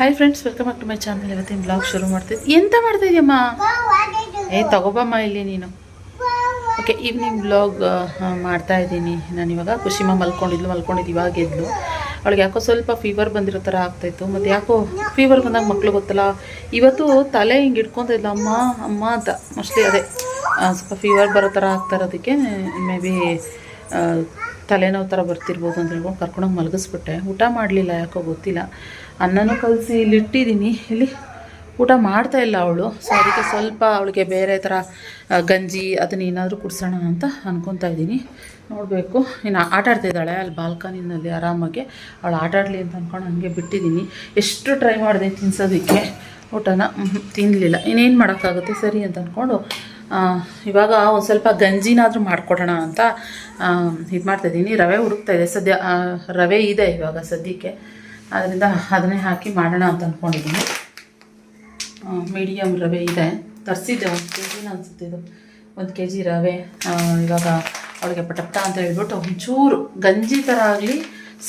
Hi friends, welcome back to my channel. ಇವತ್ತಿನ blog ಶುರು ಮಾಡ್ತಿದ್ದೆ. ಎಂತ ಮಾಡ್ತಾ ಇದೆಯಮ್ಮ? ತಗೋಬಮ್ಮ ಇಲ್ಲಿ ನೀನು. ಓಕೆ, ಈವ್ನಿಂಗ್ ಬ್ಲಾಗ್ ಮಾಡ್ತಾ ಇದ್ದೀನಿ ನಾನಿವಾಗ. ಖುಷಿಮ ಮಲ್ಕೊಂಡಿದ್ದು ಇವಾಗ ಎದ್ಲು. ಅವಳಿಗೆ ಯಾಕೋ ಸ್ವಲ್ಪ ಫೀವರ್ ಬಂದಿರೋ ಥರ ಆಗ್ತಾಯಿತ್ತು. ಮತ್ತು ಯಾಕೋ ಫೀವರ್ ಬಂದಾಗ ಮಕ್ಳು ಗೊತ್ತಲ್ಲ, ಇವತ್ತು ತಲೆ ಹಿಂಗೆ ಇಟ್ಕೊತಾ ಇದ್ಲು, ಅಮ್ಮ ಅಮ್ಮ ಅಂತ. ಮೋಸ್ಟ್ಲಿ ಅದೇ ಸ್ವಲ್ಪ ಫೀವರ್ ಬರೋ ಥರ ಆಗ್ತಾ ಇರೋದಕ್ಕೆ ಮೇ ಬಿ ತಲೆನೋವು ಥರ ಬರ್ತಿರ್ಬೋದು ಅಂತ ಹೇಳ್ಕೊಂಡು ಕರ್ಕೊಂಡೋಗಿ ಮಲಗಿಸ್ಬಿಟ್ಟೆ. ಊಟ ಮಾಡಲಿಲ್ಲ, ಯಾಕೋ ಗೊತ್ತಿಲ್ಲ. ಅನ್ನನೂ ಕಲಸಿ ಇಲ್ಲಿ ಇಟ್ಟಿದ್ದೀನಿ. ಇಲ್ಲಿ ಊಟ ಮಾಡ್ತಾಯಿಲ್ಲ ಅವಳು. ಸೊ ಅದಕ್ಕೆ ಸ್ವಲ್ಪ ಅವಳಿಗೆ ಬೇರೆ ಥರ ಗಂಜಿ ಅದನ್ನ ಏನಾದರೂ ಕುಡಿಸೋಣ ಅಂತ ಅಂದ್ಕೊತಾ ಇದ್ದೀನಿ. ನೋಡಬೇಕು. ಇನ್ನು ಆಟ ಆಡ್ತಿದ್ದಾಳೆ ಅಲ್ಲಿ ಬಾಲ್ಕನಿನಲ್ಲಿ ಆರಾಮಾಗಿ. ಅವಳು ಆಟ ಆಡಲಿ ಅಂತ ಅಂದ್ಕೊಂಡು ನನಗೆ ಬಿಟ್ಟಿದ್ದೀನಿ. ಎಷ್ಟು ಟ್ರೈ ಮಾಡಿದೆ ತಿನ್ಸೋದಕ್ಕೆ, ಊಟನ ತಿನ್ನಲಿಲ್ಲ. ಇನ್ನೇನು ಮಾಡೋಕ್ಕಾಗುತ್ತೆ, ಸರಿ ಅಂತ ಅಂದ್ಕೊಂಡು ಇವಾಗ ಒಂದು ಸ್ವಲ್ಪ ಗಂಜಿನಾದರೂ ಮಾಡಿಕೊಡೋಣ ಅಂತ ಇದು ಮಾಡ್ತಾಯಿದ್ದೀನಿ. ರವೆ ಹುಡುಕ್ತಾಯಿದೆ ಸದ್ಯ. ರವೆ ಇದೆ ಇವಾಗ ಸದ್ಯಕ್ಕೆ, ಅದರಿಂದ ಅದನ್ನೇ ಹಾಕಿ ಮಾಡೋಣ ಅಂತ ಅಂದ್ಕೊಂಡಿದ್ದೀನಿ. ಮೀಡಿಯಮ್ ರವೆ ಇದೆ, ತರಿಸಿದ್ದೆ 1 kg ಅನಿಸುತ್ತೆ. ಇದು 1 kg ರವೆ. ಇವಾಗ ಅವಳಿಗೆ ಪಟಪ್ಟ ಅಂತ ಹೇಳ್ಬಿಟ್ಟು ಒಂಚೂರು ಗಂಜಿ ಥರ ಆಗಲಿ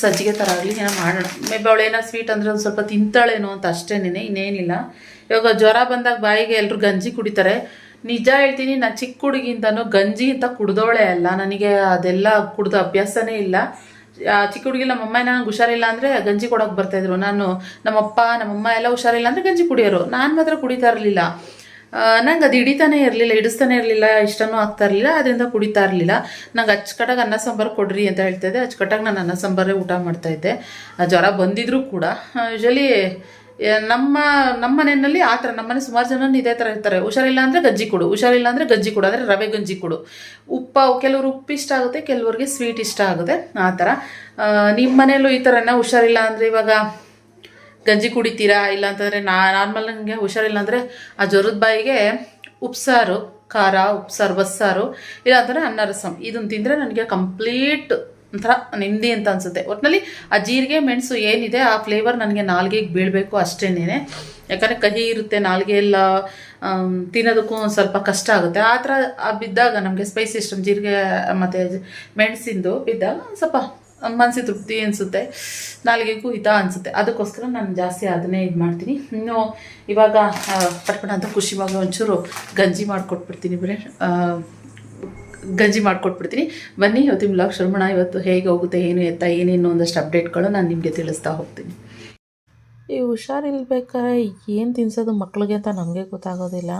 ಸಜ್ಜಿಗೆ ಥರ ಆಗಲಿ ಏನೋ ಮಾಡೋಣ. ಮೇಬಿ ಅವಳೇನೋ ಸ್ವೀಟ್ ಅಂದರೆ ಒಂದು ಸ್ವಲ್ಪ ತಿಂತಾಳೇನೋ ಅಂತ ಅಷ್ಟೇನೇ, ಇನ್ನೇನಿಲ್ಲ. ಇವಾಗ ಜ್ವರ ಬಂದಾಗ ಬಾಯಿಗೆ ಎಲ್ಲರೂ ಗಂಜಿ ಕುಡಿತಾರೆ. ನಿಜ ಹೇಳ್ತೀನಿ, ನಾನು ಚಿಕ್ಕ ಹುಡುಗಿಂತನೂ ಗಂಜಿ ಅಂತ ಕುಡ್ದೋಳೆ ಅಲ್ಲ. ನನಗೆ ಅದೆಲ್ಲ ಕುಡ್ದು ಅಭ್ಯಾಸನೇ ಇಲ್ಲ. ಚಿಕ್ಕ ಹುಡುಗಿ ನಮ್ಮಮ್ಮ ನಂಗೆ ಹುಷಾರಿಲ್ಲ ಅಂದರೆ ಗಂಜಿ ಕೊಡೋಕೆ ಬರ್ತಾಯಿದ್ರು. ನಮ್ಮಪ್ಪ ನಮ್ಮಮ್ಮ ಎಲ್ಲ ಹುಷಾರಿಲ್ಲ ಅಂದರೆ ಗಂಜಿ ಕುಡಿಯೋರು. ನಾನು ಮಾತ್ರ ಕುಡಿತಾ ಇರಲಿಲ್ಲ. ನಂಗೆ ಅದು ಹಿಡಿತಾನೆ ಇರಲಿಲ್ಲ, ಇಷ್ಟನೂ ಆಗ್ತಾ ಇರಲಿಲ್ಲ. ಅದರಿಂದ ಕುಡಿತಾ ಇರಲಿಲ್ಲ. ನಂಗೆ ಅಚ್ಚುಕಟ್ಟಾಗಿ ಅನ್ನ ಸಾಂಬಾರು ಕೊಡ್ರಿ ಅಂತ ಹೇಳ್ತಾಯಿದ್ದೆ. ಅಚ್ಚುಕಟ್ಟಾಗಿ ನಾನು ಅನ್ನ ಸಾಂಬಾರೇ ಊಟ ಮಾಡ್ತಾಯಿದ್ದೆ. ಜ್ವರ ಬಂದಿದ್ರೂ ಕೂಡ. ಯೂಶಲಿ ನಮ್ಮ ಮನೆಯಲ್ಲಿ ಆ ಥರ, ನಮ್ಮನೆ ಸುಮಾರು ಜನ ಇದೇ ಥರ ಇರ್ತಾರೆ. ಹುಷಾರಿಲ್ಲ ಅಂದರೆ ಗಂಜಿ ಕೊಡು, ಹುಷಾರಿಲ್ಲ ಅಂದರೆ ಗಂಜಿ ಕೊಡು, ಅಂದರೆ ರವೆ ಗಂಜಿ ಕೊಡು. ಕೆಲವರು ಉಪ್ಪು ಇಷ್ಟ ಆಗುತ್ತೆ, ಕೆಲವ್ರಿಗೆ ಸ್ವೀಟ್ ಇಷ್ಟ ಆಗುತ್ತೆ. ಆ ಥರ ನಿಮ್ಮ ಮನೆಯಲ್ಲೂ ಈ ಥರನ? ಹುಷಾರಿಲ್ಲ ಅಂದರೆ ಇವಾಗ ಗಂಜಿ ಕುಡಿತೀರಾ? ಇಲ್ಲ ಅಂತಂದರೆ ನಾರ್ಮಲ್ ನನಗೆ ಹುಷಾರಿಲ್ಲ ಅಂದರೆ ಆ ಜ್ವರದ ಬಾಯಿಗೆ ಉಪ್ಸಾರು, ಖಾರ ಉಪ್ಸಾರು, ಬಸ್ಸಾರು, ಇಲ್ಲ ಅಂತಂದರೆ ಅನ್ನ ರಸಂ, ಇದನ್ನು ತಿಂದರೆ ನನಗೆ ಕಂಪ್ಲೀಟ್ ಒಂಥರ ನೆಮ್ಮದಿ ಅಂತ ಅನಿಸುತ್ತೆ. ಒಟ್ಟಿನಲ್ಲಿ ಆ ಜೀರಿಗೆ ಮೆಣಸು ಏನಿದೆ ಆ ಫ್ಲೇವರ್ ನನಗೆ ನಾಲ್ಗೆಗೆ ಬೀಳಬೇಕು ಅಷ್ಟೇನೇ. ಯಾಕಂದರೆ ಕಹಿ ಇರುತ್ತೆ, ನಾಲ್ಗೆ ಎಲ್ಲ ತಿನ್ನೋದಕ್ಕೂ ಒಂದು ಸ್ವಲ್ಪ ಕಷ್ಟ ಆಗುತ್ತೆ. ಆ ಥರ ಬಿದ್ದಾಗ ನಮಗೆ ಸ್ಪೈಸಿ ಇಷ್ಟ, ಜೀರಿಗೆ ಮತ್ತು ಮೆಣಸಿಂದು ಬಿದ್ದಾಗ ಸ್ವಲ್ಪ ಮನಸ್ಸಿಗೆ ತೃಪ್ತಿ ಅನಿಸುತ್ತೆ, ನಾಲ್ಗೆಗೂ ಹಿತ ಅನಿಸುತ್ತೆ. ಅದಕ್ಕೋಸ್ಕರ ನಾನು ಜಾಸ್ತಿ ಅದನ್ನೇ ಇದು ಮಾಡ್ತೀನಿ. ಇನ್ನು ಇವಾಗ ಪಟ್ಪಣ ಅಂತ ಖುಷಿವಾಗ ಒಂಚೂರು ಗಂಜಿ ಮಾಡಿಕೊಟ್ಬಿಡ್ತೀನಿ. ಬನ್ನಿ ಇವತ್ತಿನ ಬ್ಲಾಗ್ ಶುರು ಮಾಡೋಣ. ಇವತ್ತು ಹೇಗೆ ಹೋಗುತ್ತೆ, ಏನು ಎತ್ತ, ಏನೇನು ಒಂದಷ್ಟು ಅಪ್ಡೇಟ್ಗಳು ನಾನು ನಿಮಗೆ ತಿಳಿಸ್ತಾ ಹೋಗ್ತೀನಿ. ಈ ಹುಷಾರಿಲ್ಬೇಕಾದ್ರೆ ಏನು ತಿನ್ಸೋದು ಮಕ್ಳಿಗೆ ಅಂತ ನಮಗೆ ಗೊತ್ತಾಗೋದಿಲ್ಲ.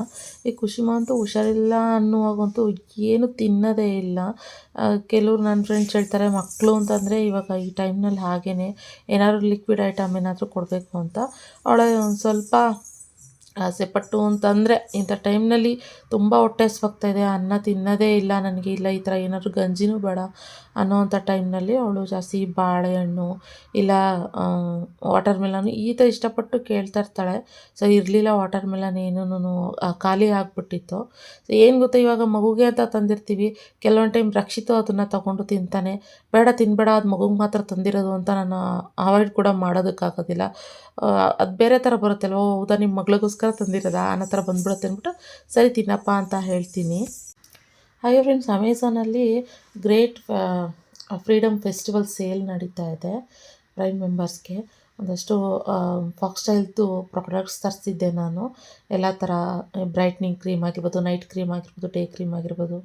ಈ ಖುಷಿಮ ಅಂತೂ ಹುಷಾರಿಲ್ಲ ಅನ್ನುವಾಗಂತೂ ಏನು ತಿನ್ನೋದೇ ಇಲ್ಲ. ಕೆಲವ್ರು ನನ್ನ ಫ್ರೆಂಡ್ಸ್ ಹೇಳ್ತಾರೆ, ಮಕ್ಕಳು ಅಂತಂದರೆ ಇವಾಗ ಈ ಟೈಮ್ನಲ್ಲಿ ಹಾಗೇ ಏನಾದ್ರು ಲಿಕ್ವಿಡ್ ಐಟಮ್ ಏನಾದರೂ ಕೊಡಬೇಕು ಅಂತ. ಅವಳ ಒಂದು ಸ್ವಲ್ಪ ಆಸೆಪಟ್ಟು ಅಂತಂದರೆ ಇಂಥ ಟೈಮ್ನಲ್ಲಿ ತುಂಬ ಹೊಟ್ಟೆ ಹಸ್ವಾಗ್ತಾಯಿದೆ, ಅನ್ನ ತಿನ್ನೋದೇ ಇಲ್ಲ ನನಗೆ, ಇಲ್ಲ ಈ ಥರ ಏನಾದರೂ ಗಂಜಿನೂ ಬೇಡ ಅನ್ನೋವಂಥ ಟೈಮ್ನಲ್ಲಿ ಅವಳು ಜಾಸ್ತಿ ಬಾಳೆಹಣ್ಣು ಇಲ್ಲ ವಾಟರ್ ಮೆಲನ್ ಈ ಥರ ಇಷ್ಟಪಟ್ಟು ಕೇಳ್ತಾ ಇರ್ತಾಳೆ. ಸೊ ಇರಲಿಲ್ಲ ವಾಟರ್ ಮೆಲನ್, ಏನೂ ಖಾಲಿ ಆಗಿಬಿಟ್ಟಿತ್ತು. ಸೊ ಏನು ಗೊತ್ತಾ, ಇವಾಗ ಮಗುಗೆ ಅಂತ ತಂದಿರ್ತೀವಿ, ಕೆಲವೊಂದು ಟೈಮ್ ರಕ್ಷಿತು ಅದನ್ನು ತೊಗೊಂಡು ತಿಂತಾನೆ. ಬೇಡ ತಿನ್ನಬೇಡ, ಅದು ಮಗುಗೆ ಮಾತ್ರ ತಂದಿರೋದು ಅಂತ ನಾನು ಅವಾಯ್ಡ್ ಕೂಡ ಮಾಡೋದಕ್ಕಾಗೋದಿಲ್ಲ. ಅದು ಬೇರೆ ಥರ ಬರುತ್ತಲ್ವ, ಹೌದಾ ನಿಮ್ಮ ಮಗಳಿಗೋಸ್ಕರ ತಂದಿರೋದ ಅನ್ನೋ ಥರ ಬಂದ್ಬಿಡುತ್ತೆ ಅಂದ್ಬಿಟ್ಟು ಸರಿ ತಿನ್ನಪ್ಪ ಅಂತ ಹೇಳ್ತೀನಿ. ಹಾಗೆ ಫ್ರೆಂಡ್ಸ್, ಅಮೆಝಾನಲ್ಲಿ ಗ್ರೇಟ್ ಫ್ರೀಡಮ್ ಫೆಸ್ಟಿವಲ್ ಸೇಲ್ ನಡೀತಾ ಇದೆ. ಪ್ರೈಮ್ ಮೆಂಬರ್ಸ್ಗೆ ಒಂದಷ್ಟು ಫಾಕ್ಸ್ಟೈಲ್ದು ಪ್ರಾಡಕ್ಟ್ಸ್ ತರಿಸಿದ್ದೆ ನಾನು. ಎಲ್ಲ ಥರ ಬ್ರೈಟ್ನಿಂಗ್ ಕ್ರೀಮ್ ಆಗಿರ್ಬೋದು, ನೈಟ್ ಕ್ರೀಮ್ ಆಗಿರ್ಬೋದು, ಡೇ ಕ್ರೀಮ್ ಆಗಿರ್ಬೋದು,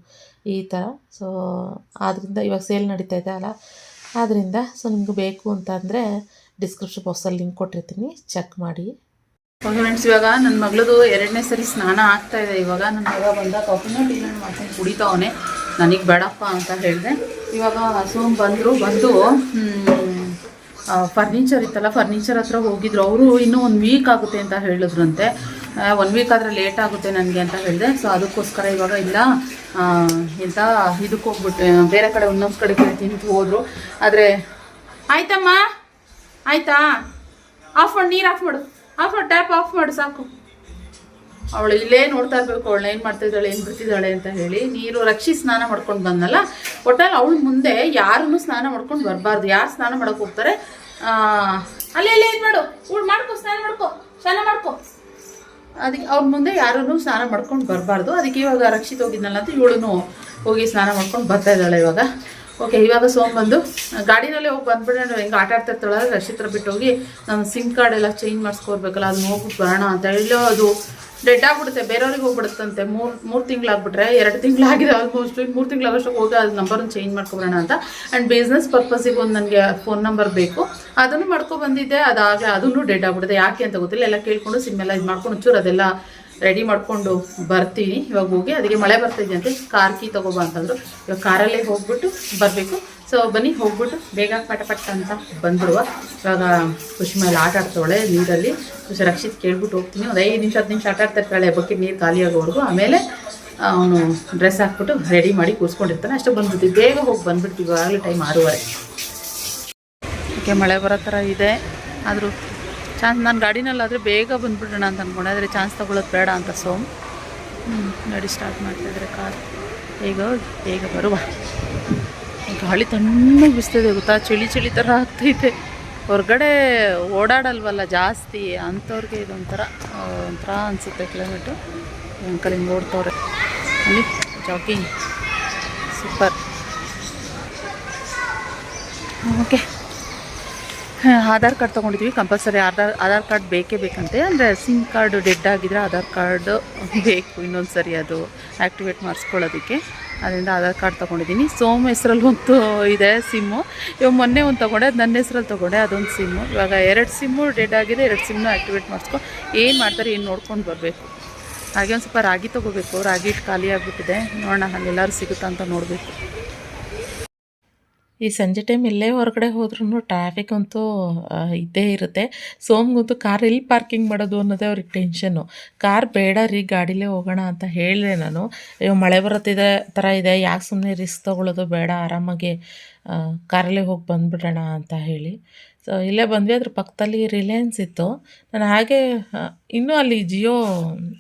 ಈ ಥರ. ಸೊ ಆದ್ದರಿಂದ ಇವಾಗ ಸೇಲ್ ನಡೀತಾ ಇದೆ ಅಲ್ಲ, ಆದ್ದರಿಂದ ಸೊ ನಿಮ್ಗೆ ಬೇಕು ಅಂತ ಅಂದರೆ ಡಿಸ್ಕ್ರಿಪ್ಷನ್ ಬಾಕ್ಸಲ್ಲಿ ಲಿಂಕ್ ಕೊಟ್ಟಿರ್ತೀನಿ, ಚೆಕ್ ಮಾಡಿ. ಓಕೆ ಫ್ರೆಂಡ್ಸ್, ಇವಾಗ ನನ್ನ ಮಗಳದು 2ನೇ ಸರಿ ಸ್ನಾನ ಆಗ್ತಾಯಿದೆ. ಇವಾಗ ನನ್ನ ಮಗ ಬಂದ ಕಾಫಿನ ಟೀನ ಮಾಡ್ಕೊಂಡು ಕುಡಿತಾವನೆ. ನನಗೆ ಬೇಡಪ್ಪ ಅಂತ ಹೇಳಿದೆ. ಇವಾಗ ಬಂದು ಫರ್ನಿಚರ್ ಇತ್ತಲ್ಲ, ಫರ್ನಿಚರ್ ಹತ್ರ ಹೋಗಿದ್ರು. ಅವರು ಇನ್ನೂ 1 ವೀಕ್ ಆಗುತ್ತೆ ಅಂತ ಹೇಳಿದ್ರಂತೆ. 1 ವೀಕ್ ಆದರೆ ಲೇಟ್ ಆಗುತ್ತೆ ನನಗೆ ಅಂತ ಹೇಳಿದೆ. ಸೊ ಅದಕ್ಕೋಸ್ಕರ ಇವಾಗ ಇಲ್ಲ ಎಂತ ಇದಕ್ಕೆ ಹೋಗ್ಬಿಟ್ಟು ಬೇರೆ ಕಡೆ ಇನ್ನೊಂದು ಕಡೆ ಕೇಳ್ತೀನಿ ಅಂತ ಹೋದರು. ಆದರೆ ಆಯ್ತಮ್ಮ, ಆಯಿತಾ, ಆಫ್ ಮಾಡಿ, ನೀರು ಆಫ್ ಮಾಡು, ಟ್ಯಾಪ್ ಆಫ್ ಮಾಡು ಸಾಕು. ಅವಳು ಇಲ್ಲೇ ನೋಡ್ತಾ ಇರಬೇಕು, ಅವಳು ಏನು ಮಾಡ್ತಿದ್ದಾಳೆ, ಏನು ಬಿಡ್ತಿದ್ದಾಳೆ ಅಂತ ಹೇಳಿ. ನೀರು ರಕ್ಷಿ ಸ್ನಾನ ಮಾಡ್ಕೊಂಡು ಬಂದಲ್ಲ, ಒಟ್ಟಲ್ಲಿ ಅವಳು ಮುಂದೆ ಯಾರೂ ಸ್ನಾನ ಮಾಡ್ಕೊಂಡು ಬರಬಾರ್ದು. ಯಾರು ಸ್ನಾನ ಮಾಡೋಕೆ ಹೋಗ್ತಾರೆ ಅಲ್ಲೇ ಇದು ಮಾಡು, ಮಾಡ್ಕೊ, ಸ್ನಾನ ಮಾಡ್ಕೊ. ಅದಕ್ಕೆ ಅವ್ರ ಮುಂದೆ ಯಾರೂ ಸ್ನಾನ ಮಾಡ್ಕೊಂಡು ಬರಬಾರ್ದು. ಅದಕ್ಕೆ ಇವಾಗ ರಕ್ಷಿತ್ ಹೋಗಿದ್ನಲ್ಲ ಅಂತ ಇವಳು ಹೋಗಿ ಸ್ನಾನ ಮಾಡ್ಕೊಂಡು ಬರ್ತಾ ಇದ್ದಾಳೆ. ಇವಾಗ ಓಕೆ, ಇವಾಗ ಸೋಮ್ ಬಂದು ಗಾಡಿನಲ್ಲೇ ಹೋಗಿ ಬಂದ್ಬಿಡೋಣ. ಹೆಂಗೆ ಆಟ ಆಡ್ತಾ ಇರ್ತಾಳೆ ರಶಿತ್ರ ಬಿಟ್ಟು ಹೋಗಿ ನಮ್ಮ ಸಿಮ್ ಕಾರ್ಡ್ ಎಲ್ಲ ಚೇಂಜ್ ಮಾಡಿಸ್ಕೊಡ್ಬೇಕಲ್ಲ, ಅದನ್ನ ಹೋಗ್ಬಿಟ್ಟು ಬರೋಣ ಅಂತ ಹೇಳೋ. ಅದು ಡೆಡ್ ಆಗಿಬಿಡುತ್ತೆ, ಬೇರೆಯವ್ರಿಗೆ ಹೋಗ್ಬಿಡುತ್ತಂತೆ. ಮೂರು ತಿಂಗಳಾಗ್ಬಿಟ್ರೆ 2 ತಿಂಗಳಾಗಿದೆ ಆಲ್ಮೋಸ್ಟ್. 3 ತಿಂಗಳಾಗೋಷ್ಟಕ್ಕೆ ಹೋಗಿ ಅದು ನಂಬರನ್ನು ಚೇಂಜ್ ಮಾಡ್ಕೊಬರೋಣ ಅಂತ. ಆ್ಯಂಡ್ ಬಿಸ್ನೆಸ್ ಪರ್ಪಸಿಗೆ ಒಂದು ನನಗೆ ಫೋನ್ ನಂಬರ್ ಬೇಕು, ಅದನ್ನು ಮಾಡ್ಕೊಬಂದಿದ್ದೆ. ಅದಾಗಲೇ ಅದನ್ನು ಡೆಡ್ ಆಗಿಬಿಡುತ್ತೆ. ಯಾಕೆ ಅಂತ ಗೊತ್ತಿಲ್ಲ. ಎಲ್ಲ ಕೇಳಿಕೊಂಡು ಸಿಮ್ ಎಲ್ಲ ಇದು ಮಾಡ್ಕೊಂಡು ಒಂಚೂರು ಅದೆಲ್ಲ ರೆಡಿ ಮಾಡಿಕೊಂಡು ಬರ್ತೀನಿ. ಇವಾಗ ಹೋಗಿ ಅದಕ್ಕೆ ಮಳೆ ಬರ್ತಾಯಿದ್ದಂತೆ ಕಾರ್ ಕೀ ತೊಗೊಬಾ ಅಂತಂದರು. ಇವಾಗ ಕಾರಲ್ಲೇ ಹೋಗ್ಬಿಟ್ಟು ಬರಬೇಕು. ಸೊ ಬನ್ನಿ ಹೋಗ್ಬಿಟ್ಟು ಬೇಗ ಪಟ ಅಂತ ಬಂದ್ಬಿಡುವ. ಇವಾಗ ಖುಷಿ ಮೇಲೆ ಆಟ ಆಡ್ತಾಳೆ ನೀರಲ್ಲಿ. ಖುಷಿ ರಕ್ಷಿತ್ ಕೇಳ್ಬಿಟ್ಟು ಹೋಗ್ತೀನಿ. ಒಂದು 5 ನಿಮಿಷ 10 ನಿಮಿಷ ಆಟ ಆಡ್ತಾ ಇರ್ತಾಳೆ, ಬಕೆಟ್ ನೀರು ಖಾಲಿ ಆಗೋವರೆಗೂ. ಆಮೇಲೆ ಅವನು ಡ್ರೆಸ್ ಹಾಕ್ಬಿಟ್ಟು ರೆಡಿ ಮಾಡಿ ಕೂರಿಸ್ಕೊಂಡಿರ್ತಾನೆ. ಅಷ್ಟು ಬಂದ್ಬಿಡ್ತೀವಿ, ಬೇಗ ಹೋಗಿ ಬಂದುಬಿಡ್ತೀವಿ. ಆಗಲೇ ಟೈಮ್ 6:30. ಓಕೆ, ಮಳೆ ಬರೋ ಥರ ಇದೆ. ಆದರೂ ಚಾನ್ಸ್ ನಾನು ಗಾಡಿನಲ್ಲಾದರೆ ಬೇಗ ಬಂದುಬಿಡೋಣ ಅಂತ ಅಂದ್ಕೊಂಡೆ, ಆದರೆ ಚಾನ್ಸ್ ತೊಗೊಳ್ಳೋದು ಬೇಡ ಅಂತ ಸೋಮ್ ಗಾಡಿ ಸ್ಟಾರ್ಟ್ ಮಾಡ್ತಾಯಿದ್ರೆ ಕಾರ್. ಬೇಗ ಬರುವ. ಗಾಳಿ ತಣ್ಣಗೆ ಬಿಸ್ತಿದೆ ಗೊತ್ತಾ, ಚಳಿ ಥರ ಆಗ್ತೈತೆ. ಹೊರಗಡೆ ಓಡಾಡಲ್ವಲ್ಲ ಜಾಸ್ತಿ, ಅಂಥವ್ರಿಗೆ ಇದೊಂಥರ ಅನಿಸುತ್ತೆ. ಕ್ಲೈಮೇಟು ಅಂಕಲ್ ಹಿಂಗೆ ಓಡ್ತವ್ರೆ ಅಲ್ಲಿ jogging. Super. Okay, Aadhaar card ತೊಗೊಂಡಿದ್ವಿ. ಕಂಪಲ್ಸರಿ ಆಧಾರ್ ಕಾರ್ಡ್ ಬೇಕೇ ಬೇಕಂತೆ. ಅಂದರೆ ಸಿಮ್ ಕಾರ್ಡು ಡೆಡ್ ಆಗಿದ್ರೆ ಆಧಾರ್ ಕಾರ್ಡು ಬೇಕು ಇನ್ನೊಂದು ಸರಿ ಅದು ಆ್ಯಕ್ಟಿವೇಟ್ ಮಾಡಿಸ್ಕೊಳ್ಳೋದಕ್ಕೆ. ಅದರಿಂದ ಆಧಾರ್ ಕಾರ್ಡ್ ತೊಗೊಂಡಿದ್ದೀನಿ. ಸೋಮ್ ಹೆಸ್ರಲ್ಲಿ ಒಂದು ಇದೆ ಸಿಮ್ಮು. ಇವಾಗ ಮೊನ್ನೆ ಒಂದು ತೊಗೊಂಡೆ, ಅದು ನನ್ನ ಹೆಸ್ರಲ್ಲಿ ತೊಗೊಂಡೆ, ಅದೊಂದು ಸಿಮ್ಮು. ಇವಾಗ 2 ಸಿಮ್ಮು ಡೆಡ್ ಆಗಿದೆ. 2 ಸಿಮ್ಮು ಆ್ಯಕ್ಟಿವೇಟ್ ಮಾಡಿಸ್ಕೊ. ಏನು ಮಾಡ್ತಾರೆ ಏನು ನೋಡ್ಕೊಂಡು ಬರಬೇಕು. ಹಾಗೆ ಒಂದು ಸ್ವಲ್ಪ ರಾಗಿ ತೊಗೋಬೇಕು. ರಾಗಿ ಇಟ್ಟು ಖಾಲಿ ಆಗಿಬಿಟ್ಟಿದೆ. ನೋಡೋಣ ಅಲ್ಲೆಲ್ಲರೂ ಸಿಗುತ್ತಾ ಅಂತ ನೋಡಬೇಕು. ಈ ಸಂಜೆ ಟೈಮ್ ಎಲ್ಲೇ ಹೊರಗಡೆ ಹೋದ್ರೂ ಟ್ರಾಫಿಕ್ ಅಂತೂ ಇದ್ದೇ ಇರುತ್ತೆ. ಸೋಮ್ಗಂತೂ ಕಾರ್ ಎಲ್ಲಿ ಪಾರ್ಕಿಂಗ್ ಮಾಡೋದು ಅನ್ನೋದೇ ಅವ್ರಿಗೆ ಟೆನ್ಷನ್ನು. ಕಾರ್ ಬೇಡ ರೀ, ಗಾಡೀಲೇ ಹೋಗೋಣ ಅಂತ ಹೇಳಿದೆ ನಾನು. ಅಯ್ಯೋ ಮಳೆ ಬರುತ್ತಿದೆ ಥರ ಇದೆ, ಯಾಕೆ ಸುಮ್ಮನೆ ರಿಸ್ಕ್ ತೊಗೊಳ್ಳೋದು ಬೇಡ, ಆರಾಮಾಗಿ ಕಾರಲ್ಲೇ ಹೋಗಿ ಬಂದುಬಿಡೋಣ ಅಂತ ಹೇಳಿ. ಸೊ ಇಲ್ಲೇ ಬಂದ್ವಿ. ಅದ್ರ ಪಕ್ಕದಲ್ಲಿ ರಿಲಯನ್ಸ್ ಇತ್ತು. ನಾನು ಹಾಗೆ ಇನ್ನೂ ಅಲ್ಲಿ ಜಿಯೋ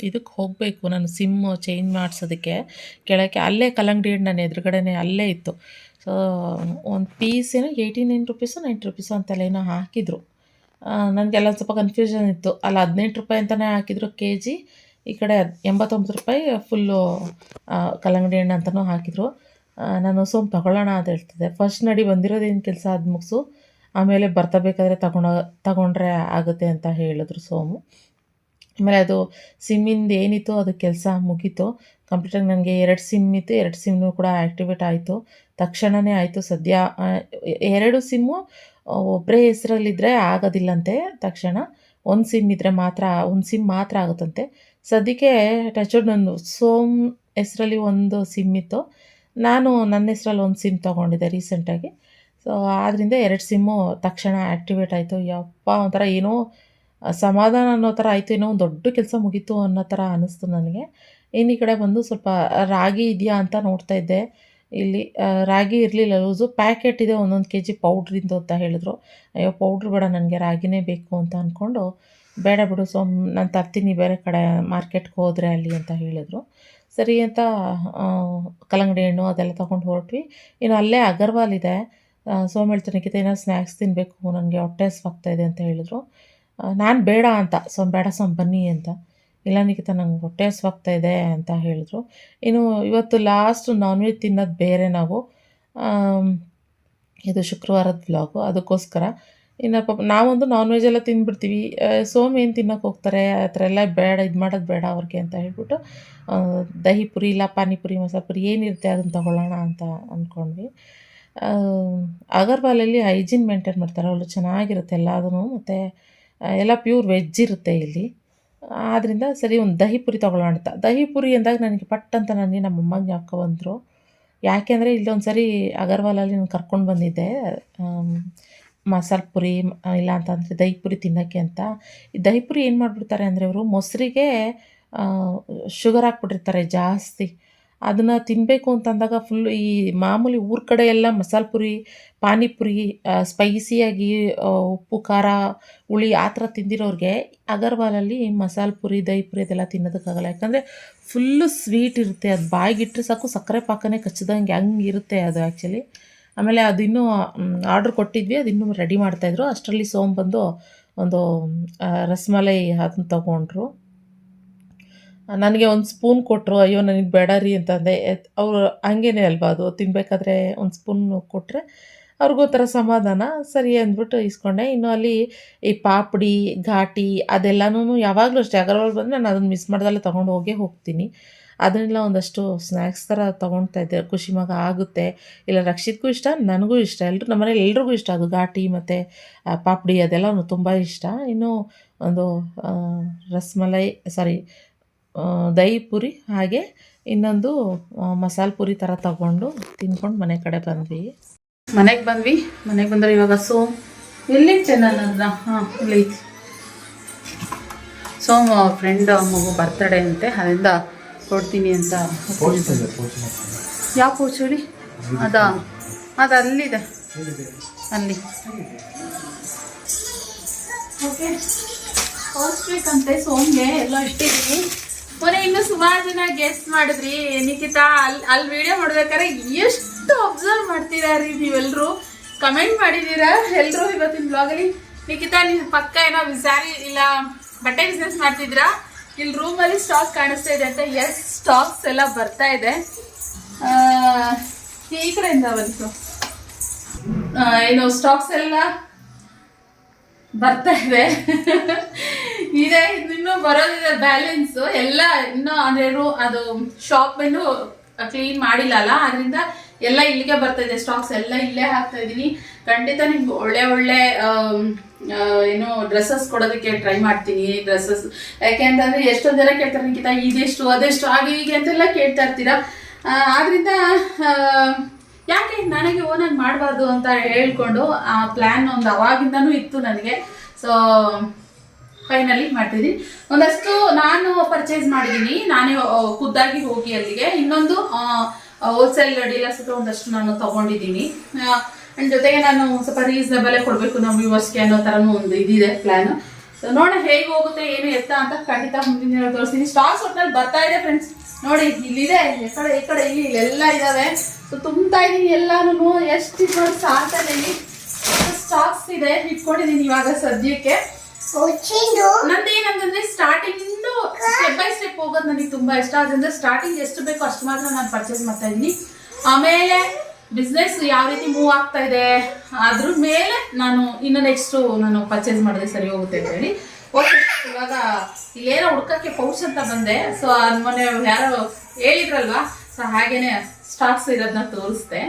ಇದಕ್ಕೆ ಹೋಗಬೇಕು, ನಾನು ಸಿಮ್ಮು ಚೇಂಜ್ ಮಾಡಿಸೋದಕ್ಕೆ ಕೆಳಕ್ಕೆ. ಅಲ್ಲೇ ಕಲ್ಲಂಗಡಿ ಹಣ್ಣು ನನ್ನ ಎದುರುಗಡೆನೇ ಅಲ್ಲೇ ಇತ್ತು. ಸೊ ಒಂದು ಪೀಸ್ ಏನೋ 89 ರುಪೀಸು 90 ರುಪೀಸು ಅಂತೆಲ್ಲ ಏನೋ ಹಾಕಿದರು. ನನಗೆಲ್ಲ ಸ್ವಲ್ಪ ಕನ್ಫ್ಯೂಷನ್ ಇತ್ತು. ಅಲ್ಲಿ 18 ರೂಪಾಯಿ ಅಂತಲೇ ಹಾಕಿದ್ರು kg, ಈ ಕಡೆ 89 ರೂಪಾಯಿ ಫುಲ್ಲು ಕಲ್ಲಂಗಡಿ ಹಣ್ಣು ಅಂತಲೂ ಹಾಕಿದರು. ನಾನು ಸೋಮ್ ತೊಗೊಳ್ಳೋಣ ಅಂತ ಹೇಳ್ತಿದ್ದೆ. ಫಸ್ಟ್ ನಡಿ ಬಂದಿರೋದೇನು ಕೆಲಸ ಅದು ಮುಗಿಸು, ಆಮೇಲೆ ಬರ್ತಾ ಬೇಕಾದರೆ ತಗೊಂಡ್ರೆ ಆಗುತ್ತೆ ಅಂತ ಹೇಳಿದ್ರು ಸೋಮು. ಆಮೇಲೆ ಅದು ಸಿಮ್ಮಿಂದು ಏನಿತ್ತು ಅದು ಕೆಲಸ ಮುಗೀತು ಕಂಪ್ಲೀಟಾಗಿ. ನನಗೆ 2 ಸಿಮ್ ಇತ್ತು, 2 ಸಿಮ್ಮು ಕೂಡ ಆ್ಯಕ್ಟಿವೇಟ್ ಆಯಿತು. ತಕ್ಷಣವೇ ಆಯಿತು. ಸದ್ಯ 2 ಸಿಮ್ಮು ಒಬ್ಬರೇ ಹೆಸರಲ್ಲಿದ್ದರೆ ಆಗೋದಿಲ್ಲಂತೆ ತಕ್ಷಣ. ಒಂದು ಸಿಮ್ ಇದ್ದರೆ ಮಾತ್ರ, ಒಂದು ಸಿಮ್ ಮಾತ್ರ ಆಗುತ್ತಂತೆ. ಸದ್ಯಕ್ಕೆ ಟಚ್ವುಡ್ ನನ್ನ ಸೋಮ್ ಹೆಸರಲ್ಲಿ ಒಂದು ಸಿಮ್ ಇತ್ತು. ನಾನು ನನ್ನ ಹೆಸರಲ್ಲಿ ಒಂದು ಸಿಮ್ ತೊಗೊಂಡಿದ್ದೆ ರೀಸೆಂಟಾಗಿ. ಸೊ ಆದ್ದರಿಂದ 2 ಸಿಮ್ಮು ತಕ್ಷಣ ಆ್ಯಕ್ಟಿವೇಟ್ ಆಯಿತು. ಯಪ್ಪ ಒಂಥರ ಏನೋ ಸಮಾಧಾನ ಅನ್ನೋ ಥರ ಆಯಿತು. ಏನೋ ಒಂದು ದೊಡ್ಡ ಕೆಲಸ ಮುಗೀತು ಅನ್ನೋ ಥರ ಅನ್ನಿಸ್ತು ನನಗೆ. ಇನ್ನು ಈ ಕಡೆ ಬಂದು ಸ್ವಲ್ಪ ರಾಗಿ ಇದೆಯಾ ಅಂತ ನೋಡ್ತಾ ಇದ್ದೆ. ಇಲ್ಲಿ ರಾಗಿ ಇರಲಿಲ್ಲ, ಲೂಸು ಪ್ಯಾಕೆಟ್ ಇದೆ 1 kg ಪೌಡ್ರಿಂದು ಅಂತ ಹೇಳಿದ್ರು. ಅಯ್ಯೋ ಪೌಡ್ರ್ ಬೇಡ, ನನಗೆ ರಾಗಿನೇ ಬೇಕು ಅಂತ ಅಂದ್ಕೊಂಡು, ಬೇಡ ಬಿಡು ಸೋಮ್ ನಾನು ತರ್ತೀನಿ ಬೇರೆ ಕಡೆ ಮಾರ್ಕೆಟ್ಗೆ ಹೋದರೆ ಅಲ್ಲಿ ಅಂತ ಹೇಳಿದರು. ಸರಿ ಅಂತ ಕಲ್ಲಂಗಡಿ ಹಣ್ಣು ಅದೆಲ್ಲ ತೊಗೊಂಡು ಹೊರಟ್ವಿ. ಇನ್ನು ಅಲ್ಲೇ ಅಗರ್ವಾಲ್ ಇದೆ. ಸೋಮ್ ಹೇಳ್ತೀನಿ ನಿಖಿತ ಏನೋ ಸ್ನ್ಯಾಕ್ಸ್ ತಿನ್ನಬೇಕು, ನನಗೆ ಹೊಟ್ಟೆ ಹಸ್ವಾಗ್ತಾಯಿದೆ ಅಂತ ಹೇಳಿದ್ರು. ನಾನು ಬೇಡ ಅಂತ, ಬೇಡ ಸೋಮ್ ಬನ್ನಿ ಅಂತ. ಇಲ್ಲ ನಿಖಿತ ನಂಗೆ ಹೊಟ್ಟೆ ಹಸ್ವಾಗ್ತಾಯಿದೆ ಅಂತ ಹೇಳಿದ್ರು. ಇನ್ನು ಇವತ್ತು ಲಾಸ್ಟು ನಾನ್ ವೆಜ್ ತಿನ್ನೋದು ಬೇರೆ ನಾವು. ಇದು ಶುಕ್ರವಾರದ ವ್ಲಾಗು, ಅದಕ್ಕೋಸ್ಕರ. ಇನ್ನು ನಾವೊಂದು ನಾನ್ ವೆಜ್ ಎಲ್ಲ ತಿಂದುಬಿಡ್ತೀವಿ. ಸೋಮ್ ಏನು ತಿನ್ನೋಕೆ ಹೋಗ್ತಾರೆ, ಆ ಥರ ಎಲ್ಲ ಬೇಡ, ಇದು ಮಾಡೋದು ಬೇಡ ಅವ್ರಿಗೆ ಅಂತ ಹೇಳ್ಬಿಟ್ಟು ದಹಿ ಪುರಿ ಇಲ್ಲ ಪಾನಿಪುರಿ ಮಸಾಲೆ ಪುರಿ ಏನಿರುತ್ತೆ ಅದನ್ನು ತೊಗೊಳ್ಳೋಣ ಅಂತ ಅಂದ್ಕೊಂಡ್ವಿ. ಅಗರ್ವಾಲಲ್ಲಿ ಹೈಜೀನ್ ಮೇಂಟೈನ್ ಮಾಡ್ತಾರೆ, ಅವರು ಚೆನ್ನಾಗಿರುತ್ತೆ ಎಲ್ಲದೂ. ಮತ್ತು ಎಲ್ಲ ಪ್ಯೂರ್ ವೆಜ್ ಇರುತ್ತೆ ಇಲ್ಲಿ. ಆದ್ದರಿಂದ ಸರಿ ಒಂದು ದಹಿ ಪುರಿ ತೊಗೊಳ್ಳೋಣ ಅಂತ. ದಹಿ ಪುರಿ ಅಂದಾಗ ನನಗೆ ಪಟ್ ಅಂತ ನಮ್ಮ ಅಮ್ಮಗೆ ಜ್ಞಾಪಕ ಬಂದರು. ಯಾಕೆಂದರೆ ಇಲ್ಲೊಂದು ಸರಿ ಅಗರ್ವಾಲಲ್ಲಿ ನಾನು ಕರ್ಕೊಂಡು ಬಂದಿದ್ದೆ ಮಸಾಲೆ ಪುರಿ ಇಲ್ಲ ಅಂತಂದರೆ ದಹಿ ಪುರಿ ತಿನ್ನೋಕ್ಕೆ ಅಂತ. ಈ ದಹಿ ಪುರಿ ಏನು ಮಾಡಿಬಿಡ್ತಾರೆ ಅಂದರೆ ಅವರು ಮೊಸರಿಗೆ ಶುಗರ್ ಹಾಕ್ಬಿಟ್ಟಿರ್ತಾರೆ ಜಾಸ್ತಿ. ಅದನ್ನು ತಿನ್ನಬೇಕು ಅಂತಂದಾಗ ಫುಲ್ಲು ಈ ಮಾಮೂಲಿ ಊರ ಕಡೆ ಎಲ್ಲ ಮಸಾಲೆ ಪುರಿ ಪಾನಿಪುರಿ ಸ್ಪೈಸಿಯಾಗಿ ಉಪ್ಪು ಖಾರ ಹುಳಿ ಆ ಥರ ತಿಂದಿರೋರಿಗೆ ಅಗರ್ವಾಲಲ್ಲಿ ಮಸಾಲೆ ಪುರಿ ದಹಿ ಪುರಿ ಅದೆಲ್ಲ ತಿನ್ನೋದಕ್ಕಾಗಲ್ಲ. ಯಾಕಂದರೆ ಫುಲ್ಲು ಸ್ವೀಟ್ ಇರುತ್ತೆ, ಅದು ಬಾಯಿಗಿಟ್ಟರೆ ಸಾಕು ಸಕ್ಕರೆ ಪಾಕನೇ ಕಚ್ಚಿದಂಗೆ ಹಂಗೆ ಇರುತ್ತೆ ಅದು ಆ್ಯಕ್ಚುಲಿ. ಆಮೇಲೆ ಅದು ಇನ್ನೂ ಆರ್ಡ್ರ್ ಕೊಟ್ಟಿದ್ವಿ, ಅದು ಇನ್ನೂ ರೆಡಿ ಮಾಡ್ತಾಯಿದ್ರು. ಅಷ್ಟರಲ್ಲಿ ಸೋಮ್ ಬಂದು ಒಂದು ರಸಮಲೈ ಅದನ್ನು ತೊಗೊಂಡ್ರು. ನನಗೆ ಒಂದು ಸ್ಪೂನ್ ಕೊಟ್ಟರು. ಅಯ್ಯೋ ನನಗೆ ಬೇಡ ರೀ ಅಂತಂದೆ. ಅವರು ಹಂಗೇನೆ ಅಲ್ವಾ ಅದು, ತಿನ್ನಬೇಕಾದ್ರೆ ಒಂದು ಸ್ಪೂನ್ ಕೊಟ್ಟರೆ ಅವ್ರಿಗೊಂಥರ ಸಮಾಧಾನ. ಸರಿ ಅಂದ್ಬಿಟ್ಟು ಇಸ್ಕೊಂಡೆ. ಇನ್ನು ಅಲ್ಲಿ ಈ ಪಾಪಡಿ ಘಾಟಿ ಅದೆಲ್ಲನೂ ಯಾವಾಗಲೂ ಅಷ್ಟೇ, ಅಗರ್ವಾಲ್ ಬಂದರೆ ನಾನು ಅದನ್ನು ಮಿಸ್ ಮಾಡ್ದಲ್ಲೇ ತೊಗೊಂಡು ಹೋಗ್ತೀನಿ. ಅದನ್ನೆಲ್ಲ ಒಂದಷ್ಟು ಸ್ನ್ಯಾಕ್ಸ್ ಥರ ತೊಗೊಳ್ತಾ ಇದ್ದೆ. ಖುಷಿ ಮಗ ಆಗುತ್ತೆ, ಇಲ್ಲ ರಕ್ಷಿತ್ಗೂ ಇಷ್ಟ, ನನಗೂ ಇಷ್ಟ, ನಮ್ಮನೇಲಿ ಎಲ್ರಿಗೂ ಇಷ್ಟ ಅದು ಘಾಟಿ ಮತ್ತು ಪಾಪಡಿ ಅದೆಲ್ಲ ತುಂಬ ಇಷ್ಟ. ಇನ್ನು ಒಂದು ರಸ್ಮಲೈ ದಹಿ ಪುರಿ, ಹಾಗೆ ಇನ್ನೊಂದು ಮಸಾಲೆ ಪುರಿ ಥರ ತಗೊಂಡು ತಿನ್ಕೊಂಡು ಮನೆಗೆ ಬಂದ್ವಿ. ಮನೆಗೆ ಬಂದರೆ ಇವಾಗ ಎಲ್ಲಿತ್ತು ನನ್ನ ಹತ್ರ ಇಲ್ಲಿ ಫ್ರೆಂಡ್ ಮಗು ಬರ್ತಡೇ ಅಂತೆ, ಅದರಿಂದ ಕೊಡ್ತೀನಿ ಅಂತ. ಯಾವ ಪೌಚ್ ಹೇಳಿ? ಅದು ಅಲ್ಲಿದೆ, ಅಲ್ಲಿ ಓಕೆ. ಪೌಚ್ಬೇಕಂತೆ ಸೋಮ್ಗೆ ಎಲ್ಲ ಇಟ್ಟಿದ್ದೀನಿ. ಮೊನ್ನೆ ಇನ್ನೂ ಸುಮಾರು ಜನ ಗೆಸ್ಟ್ ಮಾಡಿದ್ರಿ. ನಿಖಿತಾ ಅಲ್ಲಿ ವಿಡಿಯೋ ಮಾಡ್ಬೇಕಾದ್ರೆ ಎಷ್ಟು ಅಬ್ಸರ್ವ್ ಮಾಡ್ತೀರಾ ರೀ ನೀವೆಲ್ಲರೂ, ಕಮೆಂಟ್ ಮಾಡಿದ್ದೀರಾ ಎಲ್ಲರೂ ಇವತ್ತಿನ ಬ್ಲಾಗಲ್ಲಿ. ನಿಖಿತಾ ನೀವು ಪಕ್ಕ ಏನೋ ಸ್ಯಾರಿ ಇಲ್ಲ ಬಟ್ಟೆ ಬಿಸ್ನೆಸ್ ಮಾಡ್ತಿದ್ರಾ? ಇಲ್ಲಿ ರೂಮಲ್ಲಿ ಸ್ಟಾಕ್ ಕಾಣಿಸ್ತಾ ಇದೆ ಅಂತ. ಎಸ್, ಸ್ಟಾಕ್ಸ್ ಎಲ್ಲ ಬರ್ತಾ ಇದೆ. ಈ ಕಡೆಯಿಂದ ಬಂತು ಏನು ಸ್ಟಾಕ್ಸ್ ಎಲ್ಲ ಬರ್ತಾ ಇದೆ. ಇದೆ, ಇನ್ನೂ ಬರೋದಿದೆ ಬ್ಯಾಲೆನ್ಸ್ ಎಲ್ಲ. ಇನ್ನೂ ಅದೇನು ಅದು ಶಾಪ್ ಏನು ಕ್ಲೀನ್ ಮಾಡಿಲ್ಲ ಅಲ್ಲ, ಅದರಿಂದ ಎಲ್ಲ ಇಲ್ಲಿಗೆ ಬರ್ತಾ ಇದೆ. ಸ್ಟಾಕ್ಸ್ ಎಲ್ಲ ಇಲ್ಲೇ ಹಾಕ್ತಾ ಇದ್ದೀನಿ. ಖಂಡಿತ ನಿಮ್ಗೆ ಒಳ್ಳೆ ಏನು ಡ್ರೆಸ್ಸಸ್ ಕೊಡೋದಕ್ಕೆ ಟ್ರೈ ಮಾಡ್ತೀನಿ. ಡ್ರೆಸ್ಸಸ್ ಯಾಕೆಂತಂದ್ರೆ ಎಷ್ಟೊಂದು ಜನ ಕೇಳ್ತಾರೆ, ನಿಖಿತಾ ಇದೆಷ್ಟು ಅದೆಷ್ಟು ಹಾಗೆ ಹೀಗೆ ಅಂತೆಲ್ಲ ಕೇಳ್ತಾ ಇರ್ತೀರಾ. ಆದ್ರಿಂದ ಯಾಕೆ ನನಗೆ ಓನಾಗಿ ಮಾಡಬಾರ್ದು ಅಂತ ಹೇಳ್ಕೊಂಡು ಆ ಪ್ಲ್ಯಾನ್ ಒಂದು ಅವಾಗಿಂದನೂ ಇತ್ತು ನನಗೆ. ಸೊ ಫೈನಲಿ ಮಾಡ್ತಿದ್ದೀನಿ. ಒಂದಷ್ಟು ನಾನು ಪರ್ಚೇಸ್ ಮಾಡಿದ್ದೀನಿ, ನಾನೇ ಖುದ್ದಾಗಿ ಹೋಗಿ ಅಲ್ಲಿಗೆ. ಇನ್ನೊಂದು ಹೋಲ್ಸೇಲ್ ಡೀಲರ್ಸ್ ಹತ್ರ ಒಂದಷ್ಟು ನಾನು ತಗೊಂಡಿದ್ದೀನಿ. ಅಂಡ್ ಜೊತೆಗೆ ನಾನು ಸ್ವಲ್ಪ ರೀಸನಬಲೇ ಕೊಡಬೇಕು ನಮ್ಮ ವ್ಯೂವರ್ಸ್ಗೆ ಅನ್ನೋ ಥರನೂ ಒಂದು ಇದಿದೆ ಪ್ಲ್ಯಾನ್. ಸೊ ನೋಡೋಣ ಹೇಗೆ ಹೋಗುತ್ತೆ ಏನು ಎತ್ತ ಅಂತ ಖಂಡಿತ ಮುಂದಿನ ದಿನ ತೋರಿಸ್ತೀನಿ. ಸ್ಟಾಕ್ಸ್ ಒಟ್ಟಿನಲ್ಲಿ ಬರ್ತಾ ಇದೆ ಫ್ರೆಂಡ್ಸ್. ನೋಡಿ ಇಲ್ಲಿದೆ, ಈ ಕಡೆ ಇಲ್ಲೆಲ್ಲ ಇದಾವೆ. ಸೊ ತುಂಬ್ತಾ ಇದ್ದೀನಿ ಎಲ್ಲಾನು. ಎಷ್ಟು ನೋಡಿ ಸಾಲ್ತಲ್ಲಿ ಸ್ಟಾಕ್ಸ್ ಇದೆ, ಇಟ್ಕೊಂಡಿದ್ದೀನಿ ಇವಾಗ ಸದ್ಯಕ್ಕೆ. ನಂದೇನಂತಂದ್ರೆ ಸ್ಟಾರ್ಟಿಂಗ್ ಸ್ಟೆಪ್ ಬೈ ಸ್ಟೆಪ್ ಹೋಗೋದು ನನಗೆ ತುಂಬಾ ಇಷ್ಟ. ಅದರಿಂದ ಸ್ಟಾರ್ಟಿಂಗ್ ಎಷ್ಟು ಬೇಕೋ ಅಷ್ಟು ಮಾತ್ರ ನಾನು ಪರ್ಚೇಸ್ ಮಾಡ್ತಾ ಇದ್ದೀನಿ. ಆಮೇಲೆ ಬಿಸ್ನೆಸ್ ಯಾವ ರೀತಿ ಮೂವ್ ಆಗ್ತಾ ಇದೆ ಅದ್ರ ಮೇಲೆ ನಾನು ಇನ್ನು ನೆಕ್ಸ್ಟ್ ನಾನು ಪರ್ಚೇಸ್ ಮಾಡಿದ್ರೆ ಸರಿ ಹೋಗುತ್ತೆ ಅಂತ ಹೇಳಿ. ಓಕೆ, ಇವಾಗ ಇಲ್ಲೇನೋ ಹುಡ್ಕಕ್ಕೆ ಪೌಚ್ ಅಂತ ಬಂದೆ. ಸೊ ಅದ್ ಮೊನ್ನೆ ಯಾರೋ ಹೇಳಿದ್ರಲ್ವಾ, ಸೊ ಹಾಗೇನೆ ಸ್ಟಾಕ್ಸ್ ಇರೋದನ್ನ ತೋರಿಸ್ದೆ.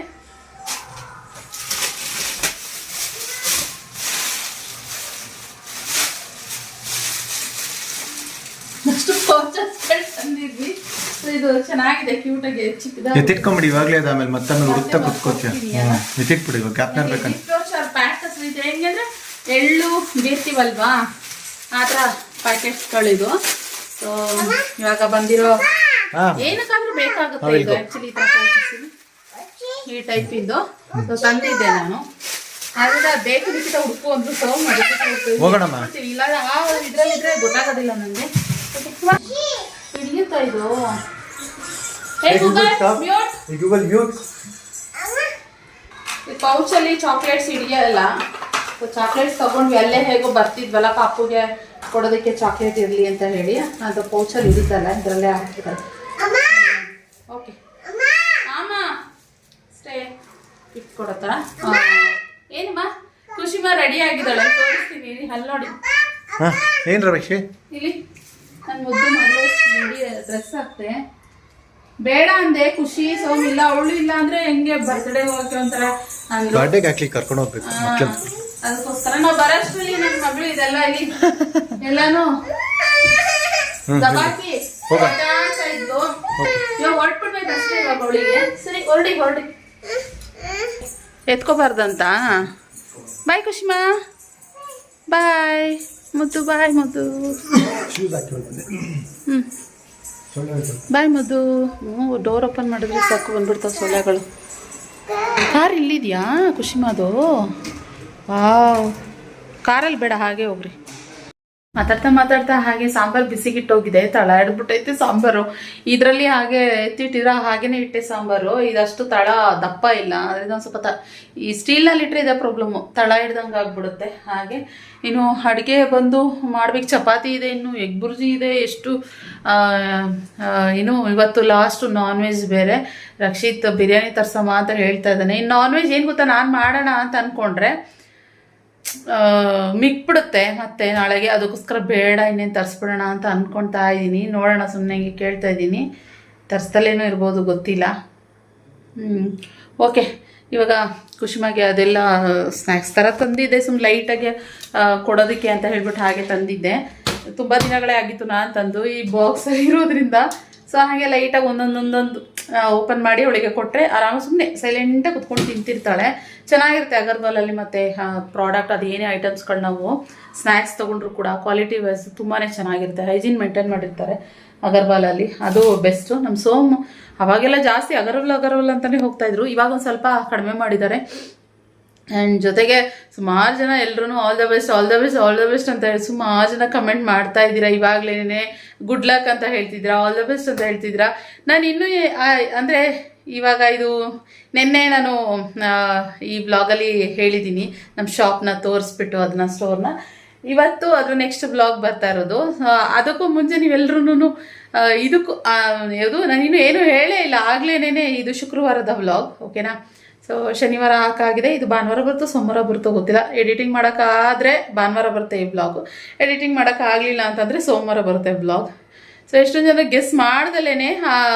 ಅಷ್ಟು ಪೌಚಸ್ಗಳು ತಂದಿದ್ವಿ. ಇದು ಚೆನ್ನಾಗಿದೆ, ಕ್ಯೂಟ್ ಆಗಿ ಚಿಕ್ಕದಾಗಿ ಎತ್ತಿಟ್ಕೊಂಬಿಡಿ ಇವಾಗಲೇ. ಆಮೇಲೆ ಮತ್ತೆ ಹುಡುಕ್ತಾ ಕುತ್ಕೋತೀಯ. ಎತ್ತಿಟ್ಬಿಡಿ ಇವಾಗ ಗ್ಯಾಪ್ನರ್ ಬೇಕಂತ. ಪ್ಯಾಕೆಟ್ಸ್ ಇದೆ, ಹೆಂಗಂದ್ರೆ ಎಳ್ಳು ಬೀರ್ತೀವಲ್ವಾ ಆ ಥರ ಪ್ಯಾಕೆಟ್ಸ್ಗಳಿದು. ಸೊ ಇವಾಗ ಬಂದಿರೋ ಏನಕ್ಕಾದ್ರೂ ಬೇಕಾಗುತ್ತೆ ಇದು ಆ್ಯಕ್ಚುಲಿ. ಈ ಥರ ಪ್ಯಾಕೆಟ್ಸ್ ಈ ಟೈಪ್ ಇದು ತಂದಿದ್ದೆ ನಾನು. ಆದ್ರೆ ಬೇಕು ನಿಖಿತ ಹುಡುಕು ಅಂದ್ರು ಸೊ ಮಾಡ್ತೀವಿ. ಇಲ್ಲ ಇದ್ರಲ್ಲಿದ್ರೆ ಗೊತ್ತಾಗೋದಿಲ್ಲ ನನಗೆ. ಹಿಡಿಯುತ್ತಾ ಇದು? ಪೌಚಲ್ಲಿ ಚಾಕ್ಲೇಟ್ಸ್ ಹಿಡಿಯಲ್ಲ. ಚಾಕ್ಲೇಟ್ಸ್ ತಗೊಂಡ್ವಿ, ಅಲ್ಲೇ ಹೇಗೋ ಬರ್ತಿದ್ವಲ್ಲ ಪಾಪುಗೆ ಕೊಡೋದಕ್ಕೆ ಚಾಕ್ಲೇಟ್ ಇರಲಿ ಅಂತ ಹೇಳಿ. ಅದು ಪೌಚಲ್ಲಿ ಹಿಡಿತಲ್ಲ, ಇದರಲ್ಲೇ ಹಾಕ್ತಿದ್ದಾರೆ. ಓಕೆ ಆಮ ಸ್ಟೇ ಇಟ್ಕೊಡತ್ತ. ಏನಮ್ಮ ಖುಷಿಮಾ ರೆಡಿ ಆಗಿದ್ದಾಳೆ, ತೋರಿಸ್ತೀನಿ ಅಲ್ಲಿ ನೋಡಿ. ಏನು ರಮೇಶ್ ಇಲ್ಲಿ ನನ್ನ ಮುದ್ದು ಮಗಳು ರೆಡಿ ಡ್ರೆಸ್ ಹಾಕ್ತೆ. ಬೇಡ ಅಂದೆ ಖುಷಿ ಸೋಮ್ ಇಲ್ಲ, ಅವಳು ಇಲ್ಲ ಅಂದ್ರೆ ಹೆಂಗೆ ಬರ್ತ್ಡೇ ಹೋಗಕ್ಕೆ ಒಂಥರ ಕರ್ಕೊಂಡು ಹೋಗ್ಬೇಕು. ಅದಕ್ಕೋಸ್ಕರ ನಾವು ಬರೋಷ್ಟ್ರಲ್ಲಿ ನನ್ನ ಮಗಳು ಇದೆಲ್ಲ ಇಲ್ಲಿ ಎಲ್ಲಾನು ದಬಾಕಿ ಓಡಾಡ್ತಾ ಇದ್ದು. ಇವಾಗ ಹೊರಟ್ಬಿಡ್ಬೇಕು ಅಷ್ಟೇ ಇವಾಗ ಅವಳಿಗೆ. ಸರಿ ಹೊರಡಿ ಎತ್ಕೋಬಾರ್ದಂತ. ಬಾಯ್ ಖುಷಿಮಾ, ಬಾಯ್ ಮುದ್ದು, ಬಾಯ್ ಮುದ್ದು. ಬಾಯ್ ಮುದ್ದು. ಡೋರ್ ಓಪನ್ ಮಾಡಿದ್ರೆ ಸಾಕು ಬಂದ್ಬಿಡ್ತಾವೆ ಸೊಳ್ಳೆಗಳು. ಕಾರ್ ಇಲ್ಲಿದೆಯಾ ಖುಷಿಮಾದು? ವಾವ್, ಕಾರಲ್ಲಿ ಬೇಡ, ಹಾಗೆ ಹೋಗ್ರಿ. ಮಾತಾಡ್ತಾ ಹಾಗೆ ಸಾಂಬಾರು ಬಿಸಿಗಿಟ್ಟೋಗಿದೆ, ತಳ ಹಿಡ್ಬಿಟ್ಟೈತೆ ಸಾಂಬಾರು. ಇದರಲ್ಲಿ ಹಾಗೆ ಎತ್ತಿಟ್ಟಿರ ಹಾಗೇನೆ ಇಟ್ಟೆ ಸಾಂಬಾರು. ಇದಷ್ಟು ತಳ ದಪ್ಪ ಇಲ್ಲ, ಅದರಿಂದ ಒಂದು ಸ್ವಲ್ಪ ಈ ಸ್ಟೀಲ್ನಲ್ಲಿ ಇಟ್ಟರೆ ಇದೇ ಪ್ರಾಬ್ಲಮ್ಮು, ತಳ ಹಿಡ್ದಂಗೆ ಆಗ್ಬಿಡುತ್ತೆ. ಹಾಗೆ ಇನ್ನು ಅಡುಗೆ ಬಂದು ಮಾಡ್ಬೇಕು. ಚಪಾತಿ ಇದೆ, ಇನ್ನು ಎಗ್ ಬುರ್ಜಿ ಇದೆ. ಎಷ್ಟು ಇನ್ನು ಇವತ್ತು ಲಾಸ್ಟು ನಾನ್ ವೆಜ್ ಬೇರೆ. ರಕ್ಷಿತ್ ಬಿರಿಯಾನಿ ತರ್ಸಮ್ಮ ಅಂತ ಹೇಳ್ತಾ ಇದ್ದಾನೆ. ಇನ್ನು ನಾನ್ ವೆಜ್ ಏನು ಗೊತ್ತಾ, ನಾನು ಮಾಡೋಣ ಅಂತ ಅಂದ್ಕೊಂಡ್ರೆ ಮಿಕ್ಬಿಡುತ್ತೆ ಮತ್ತೆ ನಾಳೆಗೆ. ಅದಕ್ಕೋಸ್ಕರ ಬೇಡ, ಇನ್ನೇನು ತರಿಸ್ಬಿಡೋಣ ಅಂತ ಅಂದ್ಕೊಳ್ತಾ ಇದ್ದೀನಿ. ನೋಡೋಣ, ಸುಮ್ಮನೆ ಹಿಂಗೆ ಕೇಳ್ತಾ ಇದ್ದೀನಿ. ತರಿಸ್ತಲೇನೂ ಇರ್ಬೋದು, ಗೊತ್ತಿಲ್ಲ. ಓಕೆ, ಇವಾಗ ಖುಷಿಮಾಗೆ ಅದೆಲ್ಲ ಸ್ನ್ಯಾಕ್ಸ್ ಥರ ತಂದಿದ್ದೆ, ಸುಮ್ಮನೆ ಲೈಟಾಗಿ ಕೊಡೋದಕ್ಕೆ ಅಂತ ಹೇಳ್ಬಿಟ್ಟು ಹಾಗೆ ತಂದಿದ್ದೆ. ತುಂಬ ದಿನಗಳೇ ಆಗಿತ್ತು ನಾನು ತಂದು, ಈ ಬಾಕ್ಸ್ ಇರೋದ್ರಿಂದ. ಸೊ ಹಾಗೆ ಲೈಟಾಗಿ ಒಂದೊಂದು ಓಪನ್ ಮಾಡಿ ಅವಳಿಗೆ ಕೊಟ್ಟರೆ ಆರಾಮ ಸುಮ್ಮನೆ ಸೈಲೆಂಟಾಗಿ ಕುತ್ಕೊಂಡು ತಿಂತಿರ್ತಾಳೆ. ಚೆನ್ನಾಗಿರುತ್ತೆ ಅಗರ್ವಾಲಲ್ಲಿ. ಮತ್ತು ಪ್ರಾಡಕ್ಟ್ ಅದು ಏನೇ ಐಟಮ್ಸ್ಗಳು ನಾವು ಸ್ನ್ಯಾಕ್ಸ್ ತೊಗೊಂಡ್ರು ಕೂಡ ಕ್ವಾಲಿಟಿ ವೈಸ್ ತುಂಬಾ ಚೆನ್ನಾಗಿರುತ್ತೆ. ಹೈಜೀನ್ ಮೇಂಟೈನ್ ಮಾಡಿರ್ತಾರೆ ಅಗರ್ವಾಲಲ್ಲಿ, ಅದು ಬೆಸ್ಟು. ನಮ್ಮ ಸೋಮ್ ಅವಾಗೆಲ್ಲ ಜಾಸ್ತಿ ಅಗರ್ವಾಲ್ ಅಂತಲೇ ಹೋಗ್ತಾಯಿದ್ರು. ಇವಾಗ ಒಂದು ಸ್ವಲ್ಪ ಕಡಿಮೆ ಮಾಡಿದ್ದಾರೆ. ಆ್ಯಂಡ್ ಜೊತೆಗೆ ಸುಮಾರು ಜನ ಎಲ್ಲರೂ ಆಲ್ ದ ಬೆಸ್ಟ್ ಅಂತ ಹೇಳಿ ಸುಮಾರು ಜನ ಕಮೆಂಟ್ ಮಾಡ್ತಾ ಇದ್ದೀರಾ. ಇವಾಗಲೇ ಗುಡ್ ಲಕ್ ಅಂತ ಹೇಳ್ತಿದ್ದೀರಾ, ಆಲ್ ದ ಬೆಸ್ಟ್ ಅಂತ ಹೇಳ್ತಿದ್ದೀರಾ. ನಾನು ಇನ್ನೂ ಅಂದರೆ ಇವಾಗ ಇದು ನಿನ್ನೆ ನಾನು ಈ ಬ್ಲಾಗಲ್ಲಿ ಹೇಳಿದ್ದೀನಿ ನಮ್ಮ ಶಾಪ್ನ ತೋರಿಸ್ಬಿಟ್ಟು ಅದನ್ನ ಸ್ಟೋರ್ನ. ಇವತ್ತು ಅದ್ರ ನೆಕ್ಸ್ಟ್ ಬ್ಲಾಗ್ ಬರ್ತಾ ಇರೋದು. ಅದಕ್ಕೂ ಮುಂಚೆ ನೀವೆಲ್ಲರೂ ಇದಕ್ಕೂ ಯಾವುದು ನಾನಿನ್ನೂ ಏನೂ ಹೇಳೇ ಇಲ್ಲ, ಆಗ್ಲೇನೇ ಇದು ಶುಕ್ರವಾರದ ಬ್ಲಾಗ್, ಓಕೆನಾ. ಸೊ ಶನಿವಾರ ಹಾಕಾಗಿದೆ, ಇದು ಭಾನುವಾರ ಬರುತ್ತೋ ಸೋಮವಾರ ಬರುತ್ತೋ ಗೊತ್ತಿಲ್ಲ. ಎಡಿಟಿಂಗ್ ಮಾಡೋಕ್ಕಾದರೆ ಭಾನುವಾರ ಬರುತ್ತೆ ಈ ಬ್ಲಾಗು, ಎಡಿಟಿಂಗ್ ಮಾಡೋಕ್ಕಾಗಲಿಲ್ಲ ಅಂತಂದರೆ ಸೋಮವಾರ ಬರುತ್ತೆ ಬ್ಲಾಗ್. ಸೊ ಎಷ್ಟೊಂದು ಜನ ಗೆಸ್ ಮಾಡ್ದಲೇ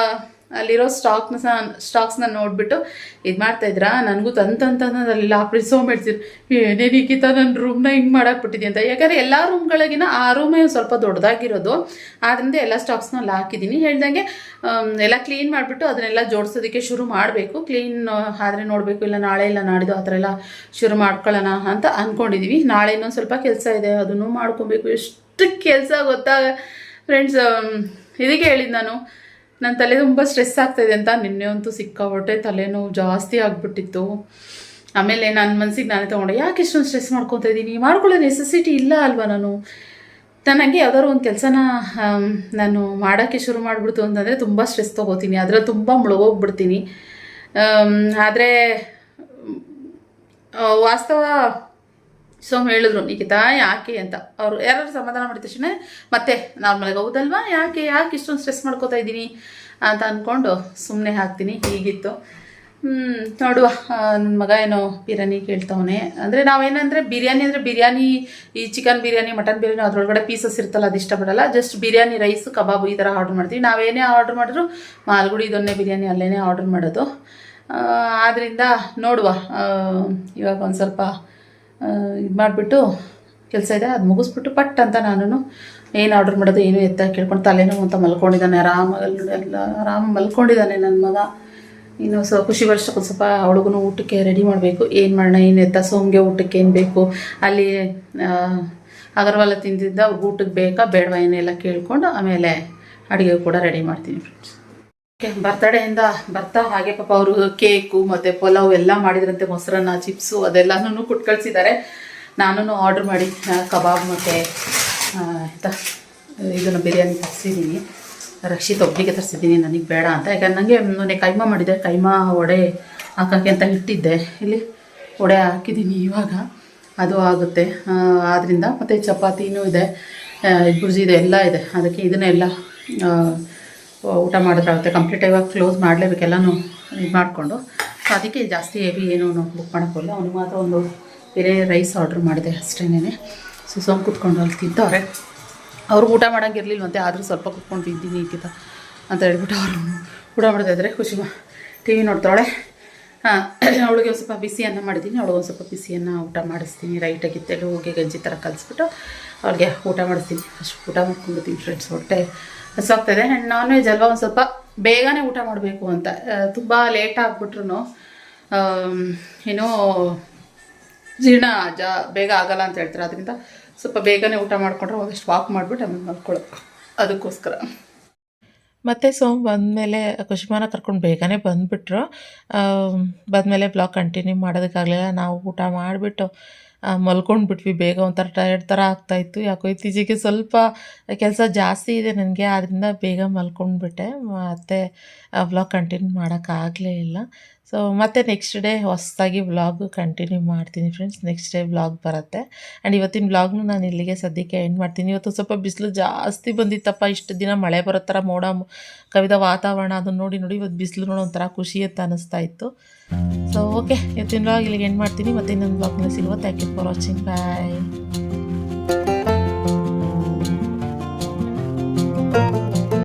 ಅಲ್ಲಿರೋ ಸ್ಟಾಕ್ಸ್ನ ನೋಡಿಬಿಟ್ಟು ಇದು ಮಾಡ್ತಾಯಿದ್ರಾ, ನನಗೂ ತಂತಂತಂದಲ್ಲಿ ಫ್ರಿಜ್ ಸೋಂಬೇಡ್ತೀರಿ, ಏನೇನಿಕ್ಕಿತ ನನ್ನ ರೂಮ್ನ ಹಿಂಗೆ ಮಾಡಾಕ್ಬಿಟ್ಟಿದ್ದೆ ಅಂತ. ಯಾಕಂದರೆ ಎಲ್ಲ ರೂಮ್ಗಳಿಗಿನ ಆ ರೂಮೇ ಸ್ವಲ್ಪ ದೊಡ್ಡದಾಗಿರೋದು, ಆದ್ದರಿಂದ ಎಲ್ಲ ಸ್ಟಾಕ್ಸ್ನ ಅಲ್ಲಿ ಹಾಕಿದ್ದೀನಿ. ಹೇಳ್ದಂಗೆ ಎಲ್ಲ ಕ್ಲೀನ್ ಮಾಡಿಬಿಟ್ಟು ಅದನ್ನೆಲ್ಲ ಜೋಡಿಸೋದಕ್ಕೆ ಶುರು ಮಾಡಬೇಕು. ಕ್ಲೀನ್ ಆದರೆ ನೋಡಬೇಕು, ಇಲ್ಲ ನಾಳೆ ಇಲ್ಲ ನಾಡಿದ್ದು ಆ ಥರ ಎಲ್ಲ ಶುರು ಮಾಡ್ಕೊಳ್ಳೋಣ ಅಂತ ಅಂದ್ಕೊಂಡಿದ್ದೀವಿ. ನಾಳೆ ಇನ್ನೊಂದು ಸ್ವಲ್ಪ ಕೆಲಸ ಇದೆ, ಅದನ್ನು ಮಾಡ್ಕೊಬೇಕು. ಎಷ್ಟು ಕೆಲಸ ಗೊತ್ತಾ ಫ್ರೆಂಡ್ಸ್, ಇದಕ್ಕೆ ಹೇಳಿದ್ದು ನನ್ನ ತಲೆ ತುಂಬ ಸ್ಟ್ರೆಸ್ ಆಗ್ತಾಯಿದೆ ಅಂತ. ನಿನ್ನೆ ಅಂತೂ ಸಿಕ್ಕಾಬಿಟ್ಟೆ ತಲೆನೋವು ಜಾಸ್ತಿ ಆಗಿಬಿಟ್ಟಿತ್ತು. ಆಮೇಲೆ ನನ್ನ ಮನಸ್ಸಿಗೆ ನಾನೇ ತೊಗೊಂಡೆ, ಯಾಕೆ ಇಷ್ಟೊಂದು ಸ್ಟ್ರೆಸ್ ಮಾಡ್ಕೊತಾ ಇದ್ದೀನಿ, ಮಾಡ್ಕೊಳ್ಳೋ ನೆಸೆಸಿಟಿ ಇಲ್ಲ ಅಲ್ವಾ. ನನಗೆ ಯಾವ್ದಾದ್ರು ಒಂದು ಕೆಲಸನ ನಾನು ಮಾಡೋಕ್ಕೆ ಶುರು ಮಾಡಿಬಿಡ್ತು ಅಂತಂದರೆ ತುಂಬ ಸ್ಟ್ರೆಸ್ ತೊಗೋತೀನಿ, ಅದರಲ್ಲಿ ತುಂಬ ಮುಳುಗೋಗ್ಬಿಡ್ತೀನಿ. ಆದರೆ ವಾಸ್ತವ ಸೋಮ್ ಹೇಳಿದ್ರು, ನಿಖಿತಾ ಯಾಕೆ ಅಂತ. ಅವರು ಯಾರು ಸಮಾಧಾನ ಮಾಡಿದ ತಕ್ಷಣ ಮತ್ತೆ ನಾರ್ಮಲಾಗಿ ಹೌದಲ್ವಾ, ಯಾಕೆ ಇಷ್ಟೊಂದು ಸ್ಟ್ರೆಸ್ ಮಾಡ್ಕೋತಾ ಇದ್ದೀನಿ ಅಂತ ಅಂದ್ಕೊಂಡು ಸುಮ್ಮನೆ ಹಾಕ್ತೀನಿ. ಹೀಗಿತ್ತು. ನೋಡುವ, ನನ್ನ ಮಗ ಏನೋ ಬಿರಿಯಾನಿ ಕೇಳ್ತವನೆ. ಅಂದರೆ ನಾವೇನಂದರೆ ಬಿರಿಯಾನಿ ಈ ಚಿಕನ್ ಬಿರಿಯಾನಿ, ಮಟನ್ ಬಿರಿಯಾನಿ ಅದರೊಳಗಡೆ ಪೀಸಸ್ ಇರ್ತಲ್ಲ, ಅದು ಇಷ್ಟಪಡಲ್ಲ. ಜಸ್ಟ್ ಬಿರಿಯಾನಿ ರೈಸ್ ಕಬಾಬು ಈ ಥರ ಆರ್ಡ್ರ್ ಮಾಡ್ತೀವಿ. ನಾವೇನೇ ಆರ್ಡ್ರ್ ಮಾಡಿದ್ರು ಮಾಲ್ಗುಡಿ ಇದೊನ್ನೇ ಬಿರಿಯಾನಿ ಅಲ್ಲೇ ಆರ್ಡ್ರ್ ಮಾಡೋದು. ಆದ್ದರಿಂದ ನೋಡುವ, ಇವಾಗ ಒಂದು ಸ್ವಲ್ಪ ಇದು ಮಾಡಿಬಿಟ್ಟು ಕೆಲಸ ಇದೆ, ಅದು ಮುಗಿಸ್ಬಿಟ್ಟು ಪಟ್ ಅಂತ ನಾನು ಏನು ಆರ್ಡ್ರ್ ಮಾಡೋದು ಏನು ಎತ್ತ ಕೇಳ್ಕೊಂಡು ತಲೆನೋವು ಅಂತ ಮಲ್ಕೊಂಡಿದ್ದಾನೆ. ಆರಾಮ ಮಲ್ಕೊಂಡಿದ್ದಾನೆ ನನ್ನ ಮಗ. ಇನ್ನು ಖುಷಿ ವರ್ಷಕ್ಕೆ ಒಂದು ಸ್ವಲ್ಪ ಅವಳಿಗೂ ಊಟಕ್ಕೆ ರೆಡಿ ಮಾಡಬೇಕು. ಏನು ಮಾಡೋಣ, ಏನು ಎತ್ತ ಸೋಮ್ಗೆ ಊಟಕ್ಕೆ ಏನು ಬೇಕು, ಅಲ್ಲಿ ಅಗರ್ವಾಲ ತಿಂದಿದ್ದ ಊಟಕ್ಕೆ ಬೇಕಾ ಬೇಡವಾ ಏನೆಲ್ಲ ಕೇಳಿಕೊಂಡು ಆಮೇಲೆ ಅಡುಗೆ ಕೂಡ ರೆಡಿ ಮಾಡ್ತೀನಿ ಫ್ರೆಂಡ್ಸ್. ಓಕೆ, ಬರ್ತಡೇಯಿಂದ ಬರ್ತಾ ಹಾಗೆ ಪಾಪ ಅವರು ಕೇಕು ಮತ್ತು ಪಲಾವ್ ಎಲ್ಲ ಮಾಡಿದ್ರಂತೆ, ಮೊಸರನ್ನ ಚಿಪ್ಸು ಅದೆಲ್ಲನೂ ಕೊಟ್ಟು ಕಳಿಸಿದ್ದಾರೆ. ನಾನು ಆರ್ಡ್ರ್ ಮಾಡಿ ಕಬಾಬ್ ಮತ್ತು ಇದನ್ನು ಬಿರಿಯಾನಿ ತರಿಸಿದ್ದೀನಿ. ರಕ್ಷಿತ್ ಒಬ್ಬರಿಗೆ ತರಿಸಿದ್ದೀನಿ, ನನಗೆ ಬೇಡ ಅಂತ. ಯಾಕಂದ್ರೆ ನನಗೆ ಮೊನ್ನೆ ಕೈಮಾ ಮಾಡಿದ್ದೆ, ಕೈಮಾ ವಡೆ ಹಾಕೋಕ್ಕೆ ಅಂತ ಇಟ್ಟಿದ್ದೆ. ಇಲ್ಲಿ ವಡೆ ಹಾಕಿದ್ದೀನಿ, ಇವಾಗ ಅದು ಆಗುತ್ತೆ. ಆದ್ದರಿಂದ ಮತ್ತು ಚಪಾತಿನೂ ಇದೆ, ಬುರ್ಜಿ ಇದೆ, ಎಲ್ಲ ಇದೆ. ಅದಕ್ಕೆ ಇದನ್ನೆಲ್ಲ ಊಟ ಮಾಡಿದ್ರಾಗುತ್ತೆ. ಕಂಪ್ಲೀಟ್ ಇವಾಗ ಕ್ಲೋಸ್ ಮಾಡಲೇಬೇಕು ಎಲ್ಲನೂ ಇದು ಮಾಡಿಕೊಂಡು. ಸೊ ಅದಕ್ಕೆ ಜಾಸ್ತಿ ಹೆವಿ ಏನೂ ಬುಕ್ ಮಾಡೋಕ್ಕೋಲ್ಲ. ಅವನಿಗೆ ಮಾತ್ರ ಒಂದು ಬೇರೆ ರೈಸ್ ಆರ್ಡ್ರ್ ಮಾಡಿದೆ ಅಷ್ಟೇನೆ. ಸೊ ಸೋಮ್ ಕೂತ್ಕೊಂಡು ಅಲ್ಲಿ ತಿಂತವ್ರೆ. ಅವ್ರಿಗೆ ಊಟ ಮಾಡೋಂಗಿರ್ಲಿಲ್ವಂತೆ, ಆದರೂ ಸ್ವಲ್ಪ ಕೂತ್ಕೊಂಡು ತಿಂತೀನಿ ಈಗಿತ ಅಂತ ಹೇಳ್ಬಿಟ್ಟು ಅವರು ಊಟ ಮಾಡ್ತಾಯಿದ್ರೆ. ಖುಷಿ ಟಿ ವಿ ನೋಡ್ತಾಳೆ. ಅವಳಿಗೆ ಒಂದು ಸ್ವಲ್ಪ ಬಿಸಿ ಅನ್ನ ಮಾಡಿದ್ದೀನಿ, ಅವಳಿಗೆ ಒಂದು ಸ್ವಲ್ಪ ಬಿಸಿಯನ್ನು ಊಟ ಮಾಡಿಸ್ತೀನಿ. ರೈಟಾಗಿ ತೆಳುಗೆ ಗಂಜಿ ಥರ ಕಲಿಸ್ಬಿಟ್ಟು ಅವ್ರಿಗೆ ಊಟ ಮಾಡಿಸ್ತೀನಿ. ಅಷ್ಟು ಊಟ ಮಾಡ್ಕೊಂಡ್ಬಿಡ್ತೀನಿ ಫ್ರೆಂಡ್ಸ್. ಹೊಟ್ಟೆ ಹಸಾಗ್ತಾಯಿದೆ. ಆ್ಯಂಡ್ ನಾನ್ ವೆಜ್ ಅಲ್ವಾ, ಒಂದು ಸ್ವಲ್ಪ ಬೇಗನೆ ಊಟ ಮಾಡಬೇಕು ಅಂತ. ತುಂಬ ಲೇಟ್ ಆಗಿಬಿಟ್ರು ಏನೋ ಜೀರ್ಣ ಬೇಗ ಆಗಲ್ಲ ಅಂತ ಹೇಳ್ತಾರೆ. ಅದರಿಂದ ಸ್ವಲ್ಪ ಬೇಗನೆ ಊಟ ಮಾಡಿಕೊಂಡ್ರೆ ಒಂದಷ್ಟು ವಾಕ್ ಮಾಡಿಬಿಟ್ಟು ಆಮೇಲೆ ಮಲ್ಕೊಳ್ಳೋದು, ಅದಕ್ಕೋಸ್ಕರ. ಮತ್ತು ಸೋಮ್ ಬಂದಮೇಲೆ ಖುಷಿಮಾನ ಕರ್ಕೊಂಡು ಬೇಗನೆ ಬಂದುಬಿಟ್ರು. ಬಂದಮೇಲೆ ಬ್ಲಾಗ್ ಕಂಟಿನ್ಯೂ ಮಾಡೋದಕ್ಕಾಗಲಿಲ್ಲ. ನಾವು ಊಟ ಮಾಡಿಬಿಟ್ಟು ಮಲ್ಕೊಂಡ್ಬಿಟ್ವಿ ಬೇಗ, ಒಂಥರ ಟಯರ್ಡ್ ಥರ ಆಗ್ತಾಯಿತ್ತು. ಯಾಕೋ ಇತ್ತೀಚೆಗೆ ಸ್ವಲ್ಪ ಕೆಲಸ ಜಾಸ್ತಿ ಇದೆ ನನಗೆ, ಆದ್ದರಿಂದ ಬೇಗ ಮಲ್ಕೊಂಡ್ಬಿಟ್ಟೆ. ಮತ್ತು ವ್ಲಾಗ್ ಕಂಟಿನ್ಯೂ ಮಾಡೋಕ್ಕಾಗಲೇ ಇಲ್ಲ. ಸೊ ಮತ್ತೆ ನೆಕ್ಸ್ಟ್ ಡೇ ಹೊಸದಾಗಿ ವ್ಲಾಗು ಕಂಟಿನ್ಯೂ ಮಾಡ್ತೀನಿ ಫ್ರೆಂಡ್ಸ್. ನೆಕ್ಸ್ಟ್ ಡೇ ವ್ಲಾಗ್ ಬರುತ್ತೆ. ಆ್ಯಂಡ್ ಇವತ್ತಿನ ವ್ಲಾಗ್ನು ನಾನು ಇಲ್ಲಿಗೆ ಸದ್ಯಕ್ಕೆ ಎಂಡ್ ಮಾಡ್ತೀನಿ. ಇವತ್ತು ಸ್ವಲ್ಪ ಬಿಸಿಲು ಜಾಸ್ತಿ ಬಂದಿತ್ತಪ್ಪ, ಇಷ್ಟು ದಿನ ಮಳೆ ಬರೋ ಥರ ಮೋಡ ಕವಿದ ವಾತಾವರಣ, ಅದನ್ನು ನೋಡಿ ಇವತ್ತು ಬಿಸಿಲು ನೋಡೋ ಒಂಥರ ಖುಷಿ ಅಂತ ಅನ್ನಿಸ್ತಾ ಇತ್ತು. ಸೊ ಓಕೆ, ಇವತ್ತಿನ ವ್ಲಾಗ್ ಇಲ್ಲಿಗೆ ಎಂಡ್ ಮಾಡ್ತೀನಿ. ಮತ್ತೆ ಇನ್ನೊಂದು ವ್ಲಾಗ್ನಲ್ಲಿ ಸಿಗುವ. Thank you for watching. Bye.